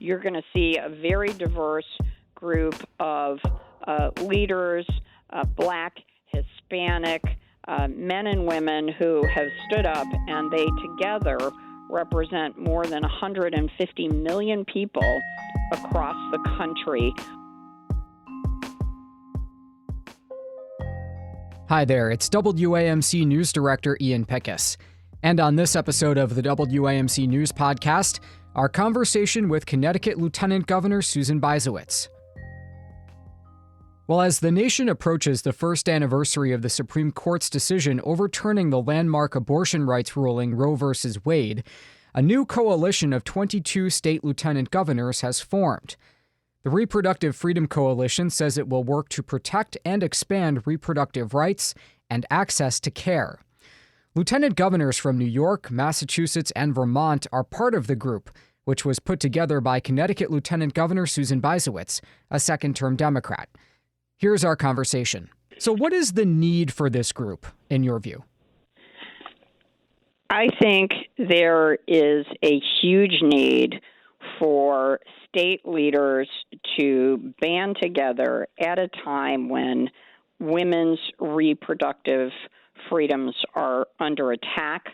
you're going to see a very diverse group of leaders, Black, Hispanic, men and women who have stood up, and they together represent more than 150 million people across the country. Hi there, it's WAMC News Director Ian Pickus. And on this episode of the WAMC News Podcast, our conversation with Connecticut Lieutenant Governor Susan Bysiewicz. Well, as the nation approaches the first anniversary of the Supreme Court's decision overturning the landmark abortion rights ruling Roe v. Wade, a new coalition of 22 state lieutenant governors has formed. The Reproductive Freedom Coalition says it will work to protect and expand reproductive rights and access to care. Lieutenant governors from New York, Massachusetts, and Vermont are part of the group, which was put together by Connecticut Lieutenant Governor Susan Bysiewicz, a second-term Democrat. Here's our conversation. So what is the need for this group, in your view? I think there is a huge need for state leaders to band together at a time when women's reproductive freedoms are under attack,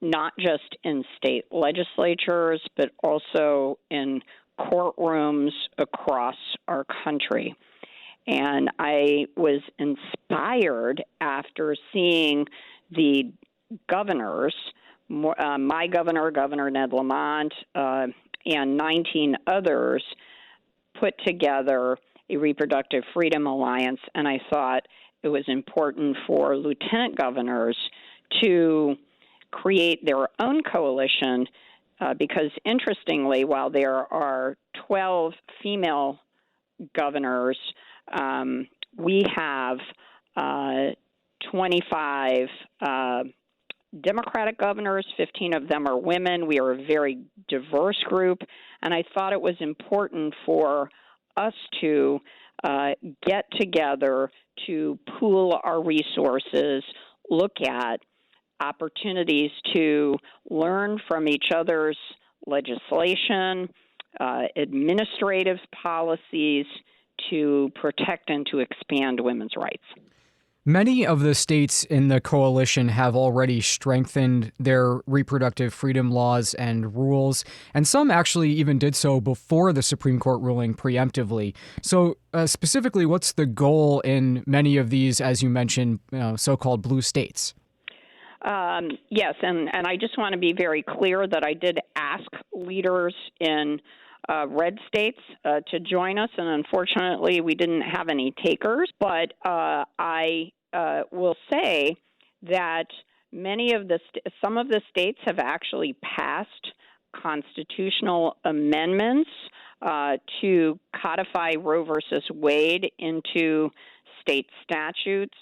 not just in state legislatures, but also in courtrooms across our country. And I was inspired after seeing the governors, my governor, Governor Ned Lamont, and 19 others put together a Reproductive Freedom Alliance, and I thought it was important for lieutenant governors to create their own coalition because, interestingly, while there are 12 female governors, we have 25 Democratic governors, 15 of them are women. We are a very diverse group, and I thought it was important for us to get together to pool our resources, look at opportunities to learn from each other's legislation, administrative policies to protect and to expand women's rights. Many of the states in the coalition have already strengthened their reproductive freedom laws and rules, and some actually even did so before the Supreme Court ruling preemptively. So specifically, what's the goal in many of these, as you mentioned, so-called blue states? Yes, and I just want to be very clear that I did ask leaders in red states to join us, and unfortunately we didn't have any takers. But I will say that some of the states have actually passed constitutional amendments to codify Roe versus Wade into state statutes.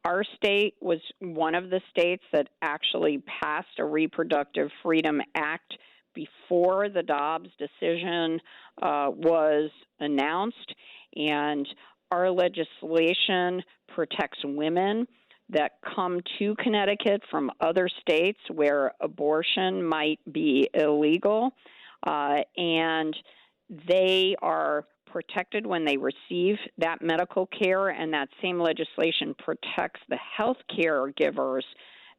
Our state was one of the states that actually passed a Reproductive Freedom Act before the Dobbs decision was announced, and our legislation protects women that come to Connecticut from other states where abortion might be illegal, and they are protected when they receive that medical care, and that same legislation protects the health care givers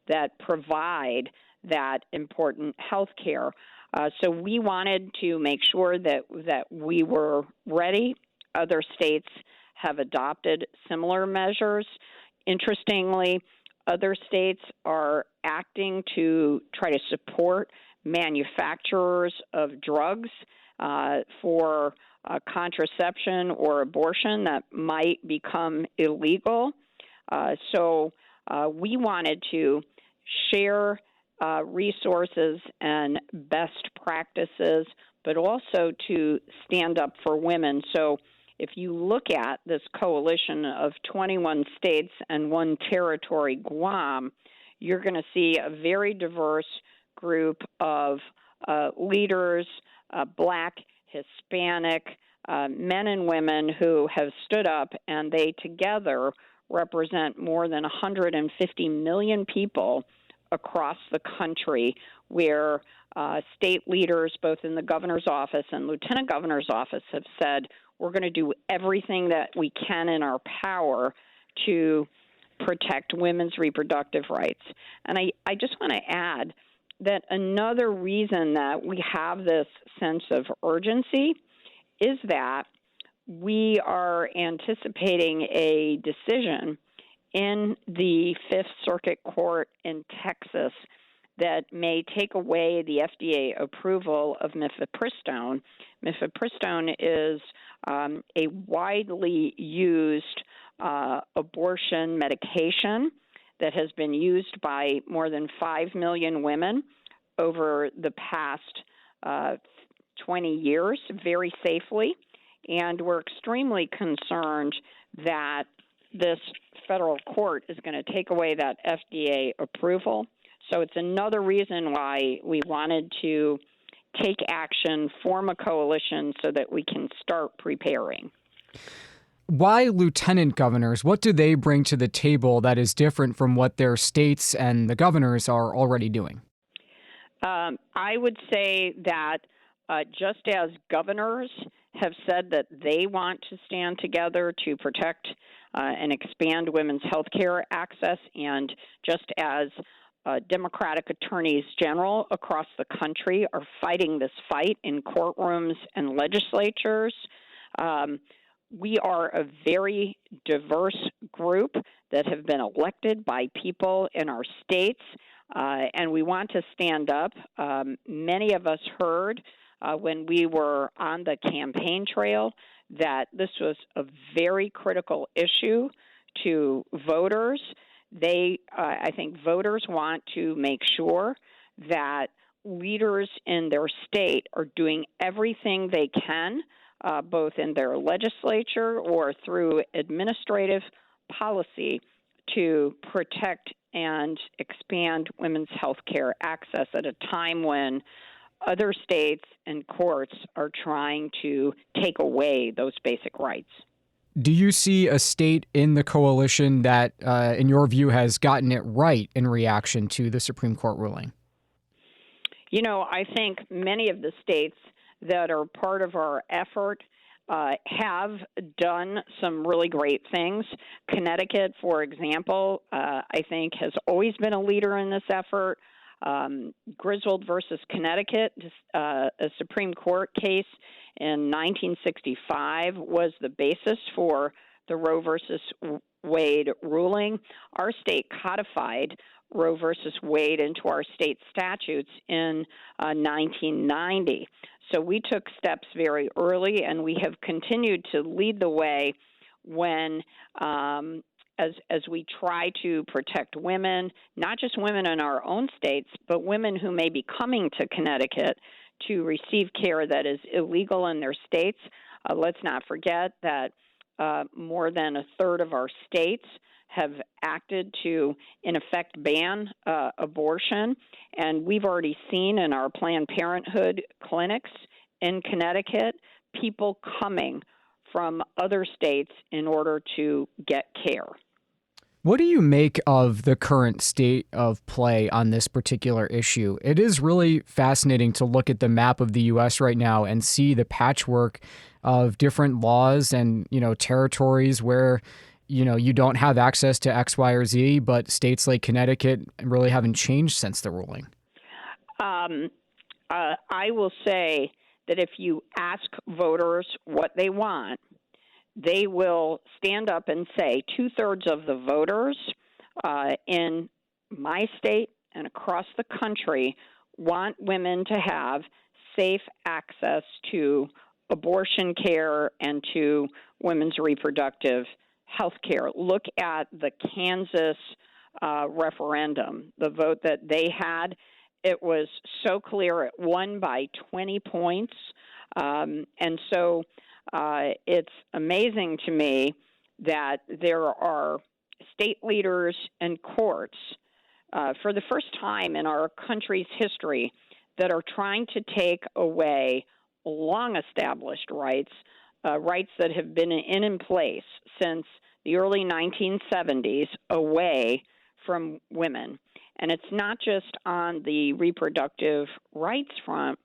that provide that important health care. So we wanted to make sure that we were ready. Other states have adopted similar measures. Interestingly, other states are acting to try to support manufacturers of drugs for contraception or abortion that might become illegal. So we wanted to share resources and best practices, but also to stand up for women. So if you look at this coalition of 21 states and one territory, Guam, you're going to see a very diverse group of leaders, Black, Hispanic, men and women who have stood up, and they together represent more than 150 million people across the country where state leaders, both in the governor's office and lieutenant governor's office, have said, we're going to do everything that we can in our power to protect women's reproductive rights. And I just want to add that another reason that we have this sense of urgency is that we are anticipating a decision in the Fifth Circuit Court in Texas that may take away the FDA approval of mifepristone. Mifepristone is a widely used abortion medication that has been used by more than 5 million women over the past 20 years very safely. And we're extremely concerned that this federal court is going to take away that FDA approval. So it's another reason why we wanted to take action, form a coalition so that we can start preparing. Why lieutenant governors? What do they bring to the table that is different from what their states and the governors are already doing? I would say that just as governors have said that they want to stand together to protect and expand women's health care access, and just as Democratic attorneys general across the country are fighting this fight in courtrooms and legislatures, we are a very diverse group that have been elected by people in our states, and we want to stand up. Many of us heard when we were on the campaign trail that this was a very critical issue to voters. I think voters want to make sure that leaders in their state are doing everything they can, both in their legislature or through administrative policy, to protect and expand women's health care access at a time when other states and courts are trying to take away those basic rights. Do you see a state in the coalition that, in your view, has gotten it right in reaction to the Supreme Court ruling? You know, I think many of the states that are part of our effort have done some really great things. Connecticut, for example, I think has always been a leader in this effort. Griswold versus Connecticut, a Supreme Court case in 1965, was the basis for the Roe versus Wade ruling. Our state codified Roe versus Wade into our state statutes in 1990. So we took steps very early, and we have continued to lead the way when as we try to protect women, not just women in our own states, but women who may be coming to Connecticut to receive care that is illegal in their states. Let's not forget that more than a third of our states have acted to, in effect, ban abortion. And we've already seen in our Planned Parenthood clinics in Connecticut people coming from other states in order to get care. What do you make of the current state of play on this particular issue? It is really fascinating to look at the map of the U.S. right now and see the patchwork of different laws and, territories where, you don't have access to X, Y, or Z, but states like Connecticut really haven't changed since the ruling. I will say that if you ask voters what they want, they will stand up and say 2/3 of the voters in my state and across the country want women to have safe access to abortion care and to women's reproductive health care. Look at the Kansas referendum, the vote that they had. It was so clear. It won by 20 points. And so it's amazing to me that there are state leaders and courts for the first time in our country's history that are trying to take away long-established rights, rights that have been in place since the early 1970s, away from women. And it's not just on the reproductive rights front.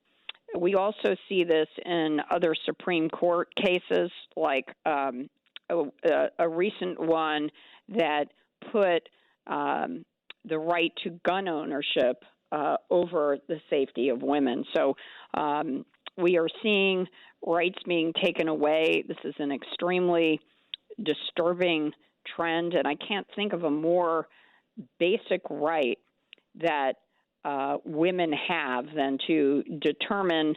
We also see this in other Supreme Court cases, like a recent one that put the right to gun ownership over the safety of women. So we are seeing rights being taken away. This is an extremely disturbing trend, and I can't think of a more basic right that women have than to determine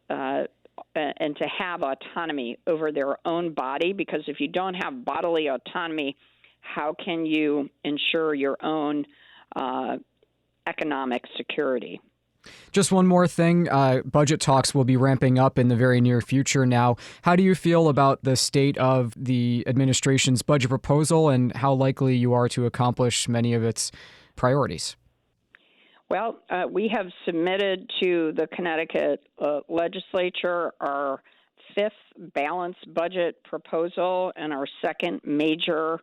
and to have autonomy over their own body, because if you don't have bodily autonomy, how can you ensure your own economic security? Just one more thing. Budget talks will be ramping up in the very near future now. How do you feel about the state of the administration's budget proposal and how likely you are to accomplish many of its priorities? Well, we have submitted to the Connecticut legislature our fifth balanced budget proposal and our second major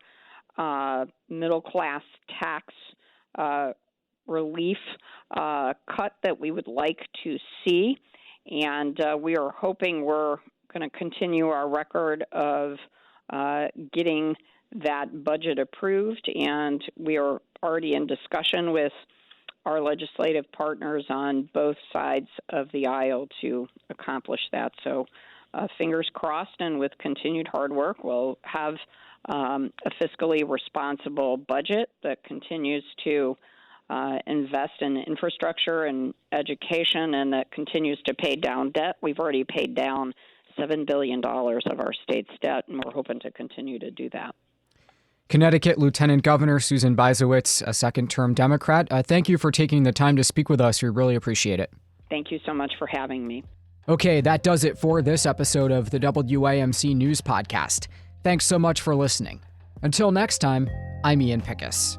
middle-class tax relief cut that we would like to see. And we are hoping we're going to continue our record of getting that budget approved. And we are already in discussion with our legislative partners on both sides of the aisle to accomplish that. So fingers crossed, and with continued hard work, we'll have a fiscally responsible budget that continues to invest in infrastructure and education, and that continues to pay down debt. We've already paid down $7 billion of our state's debt, and we're hoping to continue to do that. Connecticut Lieutenant Governor Susan Bysiewicz, a second-term Democrat. Thank you for taking the time to speak with us. We really appreciate it. Thank you so much for having me. Okay, that does it for this episode of the WAMC News Podcast. Thanks so much for listening. Until next time, I'm Ian Pickus.